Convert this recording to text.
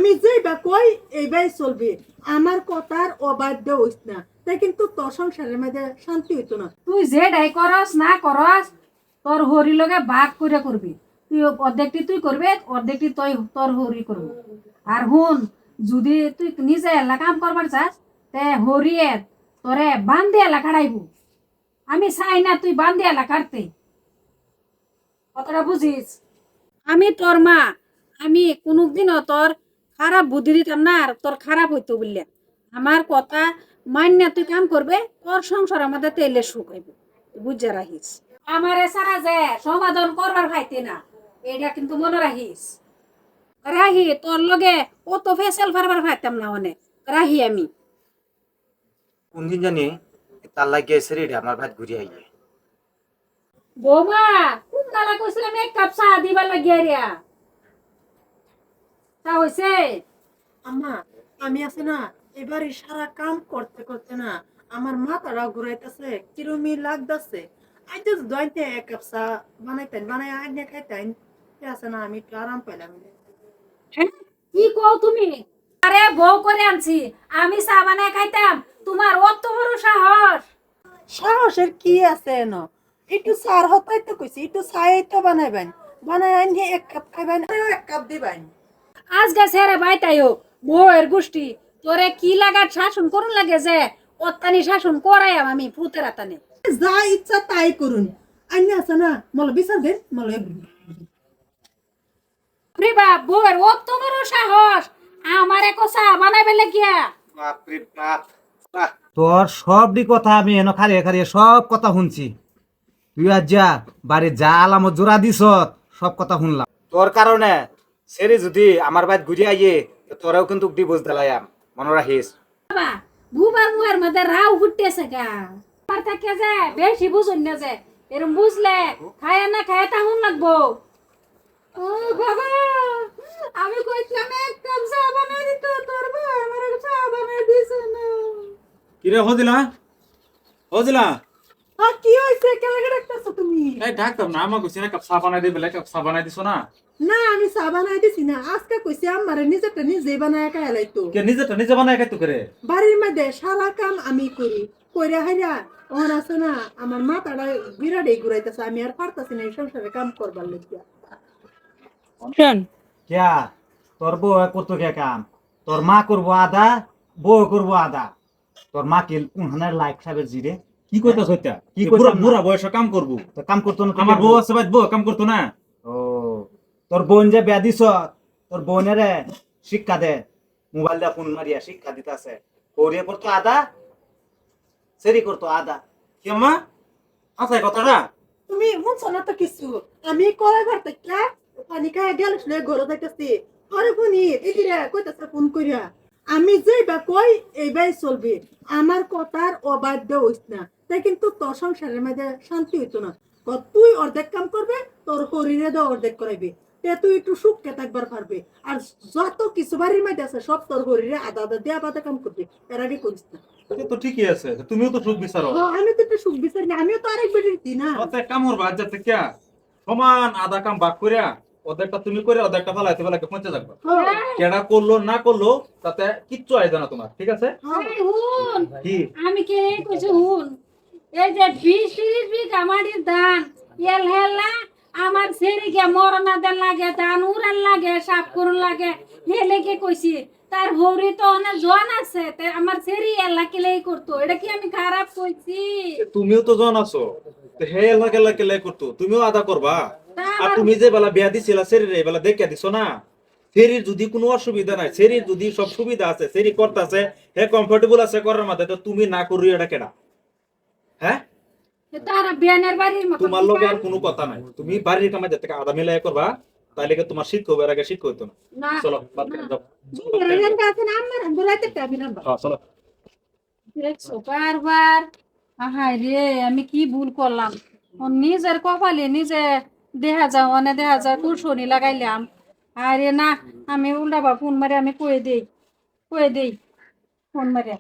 আমি যেই বা কই এইবাই চলবে, আমার কথার অবাধ্য হইস না, তাই কিন্তু তোর সংসারের মধ্যে শান্তি হইতো না। তুই যেটাই করস না করস তোর হরি লগে ভাগ করে করবি। তুই অর্ধেকটি তুই করবে, অর্ধেকটি তুই তোর হরি করবি। আর হুন, যদি তুই নিজে এলা কাম করবার চাস তে হরিয়ে তোরে বান্ধে এলা কাটাইব। আমি চাই না তুই বান্ধে এলা কাটতে। কথাটা বুঝিস? আমি তোর মা, আমি কোনোদিনও তোর খারাপ বুদ্ধি দিতাম না আর তোর খারাপ হইতো বললে। আমার কথা মান্য তুই কাম করবে, তোর সংসার আমাদের তেলে সুখ হইব, বুঝে রাখিস। আমারে সারা যে সমাধান করবার ভাইতে না, এটা কিন্তু মনে রাখিস। রাহি তোর লগে অত ফেসেল ফারবার ভাইতাম না অনেক। রাহি আমি কোনদিন জানি তার লাগিয়ে সেরে আমার ভাত ঘুরিয়ে আইয়ে। বৌমা কোন দালা কইছিলাম এক কাপ চা দিবার লাগিয়া রিয়া তা হইছে। আম্মা, আমি আছে না এবারে সারা কাম করতে করতে না আমার মাথাটা ঘুরাইতেছে, কিরমি লাগতেছে। আজ তো দইতে এক কাপ চা বানাইতেন, বানাই আইনে খাইতেন, আছে না আমি একটু আরাম পাইলাম। হ্যাঁ? কি কও তুমি? আরে বউ করে আনছি, আমি চা বানায় খাইতাম, তোমার অত বড় সাহস? সাহসের কি আছে ন, একটু চার হতাই তো কইছি, একটু চাই তো বানাইবেন, বানাই আইনে এক কাপ খাইবেন, আরো এক কাপ দিবেন। আজকে ছেড়ে বাইতাইও বউয়ের গোষ্ঠী, তোরে কি লাগাত শাসন করুন লাগে যে অত্যানি শাসন করাইয়াম আমি ভূতের আতানে। যা ইচ্ছা তাই করুন, আইনে আছে না মল বিচার দেন মল। রে বাপ, বউয়ের অত বড় সাহস আমারে কষা বানাইবে লাগিয়া? বাপরে বাপ, তোর সবই কথা আমি এনে খারিয়ে খারিয়ে সব কথা শুনছি। তুই আজ যা বাড়ি যা আলামত জোড়া দিস, সব কথা শুনলাম। তোর কারণে সেরি যদি আমার বাড়ি ঘুরিয়ে আইয়ে তোরাও কিন্তু ডিভোর্স দিলাম, মনে রাখিস। বাবা বুবার মুয়ের মধ্যে রাও ফুটতেছে গা। আর থাকে যে বেশি বুঝুন না যে, এরম বুঝলে খায় না খায় তাহুন লাগবো। ও বাবা, আমি কইছিলাম এক কাপ চা বানাই দিত, তোর বউ আমার চা বানাই দিছে না। কিরে হদিলা হদিলা কি হয়েছে, কেলাকে ডাকতেছো তুমি? এই ডাকতাম না, আমাকে কইছি না কাপ চা বানাই দে, বেলা কাপ চা বানাই দিছো না? না আমি চা বানাই দিছি না, আজকে কইছি আমার নিজেরটা নিজে বানায় খাই লাইতো। কে নিজেটা নিজে বানাই খাইতো করে? বাড়ির মধ্যে সারা কাম আমি করি, কইরা হাইরা ওর আছে না আমার মাথাটা বিরাট ঘুরাইতেছে, আমি আর পারতাছি না এই সংসারে কাম করবার লাগিয়া। ক্যা তোর বউ করতো কে কাম? তোর মা করবো আদা, বউ করবো আদা। তোর মা কি কোনখানের লাইক সাবের জিরে কি কইতাছ হইতা? কি কি কইতাম বুড়া না? বুড়া বয়সে কাম করবো? তো কাম করতো না? আমার বউ আছে ভাই, বউ কাম করতো না? ও, তোর বোন যে বিয়া দিছ, তোর বোনেরে শিক্ষা দে, মোবাইল দিয়ে ফোন মারিয়া শিক্ষা দিতেছে। ওরে করতো আদা, সেরি করতো আদা। কি আম্মা আছে কথাটা? তুমি শুনছো না তো কিছু, আমি কলাই ঘর থেকে পানি খাই গেল ঘরে যাইতেছি, আরে ফোনি দিদিরা কইতাছে ফোন কইরা, আমি যেই বা কই এইবাই চলবে, আমার কথার অবাধ্য হইস না, তাই কিন্তু তোর সংসারের মধ্যে শান্তি হইতো না। তুই অর্ধেক কাম করবে, তোর শরীরে দে অর্ধেক করাইবে, তে তুই একটু সুখকে থাকবার পারবে। আর যত কিছু বাড়ির মধ্যে আছে সব তোর শরীরে আদা আদা দেয়া বাদা কাম করবে, এর আগে করিস না। এটা তো ঠিকই আছে, তুমিও তো সুখ বিচারো। আমি তো একটু সুখ বিচারি না, আমিও তো আরেক বেটির দিই না। অত কামর বাদ যাতে কে সমান আধা কাম ভাগ করিয়া ওদেরটা তুমি করে ওদেরটা ফালাইতে ফেলাকে পৌঁছে যাবে। কেডা করলো না করলো তাতে কিচ্ছু আইবে না তোমার, ঠিক আছে? এই হুন, কি আমি কে কইছি হুন, এই যে 20-30 বিঘা মাটির ধান এল হেলা আমার সেরিকে মরনা দেন লাগে, ধান উড়ান লাগে, সাপ করুন লাগে, হেলে কে কইছি তার হরি তো অনেক জোয়ান আছে, তে আমার সেরি এলা কেলেই করতো, এটা কি আমি খারাপ কইছি? তুমিও তো জন আছো, তো হে এলাকা এলাকা লাই করতো, তুমিও আদা করবা। তা আর আমার তুমি যে বেলা বিয়া দিছিলা শরীরে বেলা দেখে দিছো না, শরীর যদি কোনো অসুবিধা নাই, শরীর যদি সব সুবিধা আছে, শরীর করতেছে, হে কমফোর্টেবল আছে করার মধ্যে, তো তুমি না করি এটা কেডা? হ্যাঁ, তারা বিয়ানের বাড়ির মতো তোমার লগে আর কোনো কথা নাই, তুমি বাড়ির কামে যেতে আদা মিলাই করবা, তাইলে কি তোমার শীত হবে, এর আগে শীত হইতো না। না চলো বাদ করে দাও। চলো। দেখছো বারবার, আহাই রে আমি কি ভুল করলাম। ও নিজের কপালে নিজে দেখা যাও, অনে দেখা যায় কুরসনি লাগাইলাম। আরে না, আমি উল্টা বা ফোন মারে আমি কয়ে দেই ফোন মারে।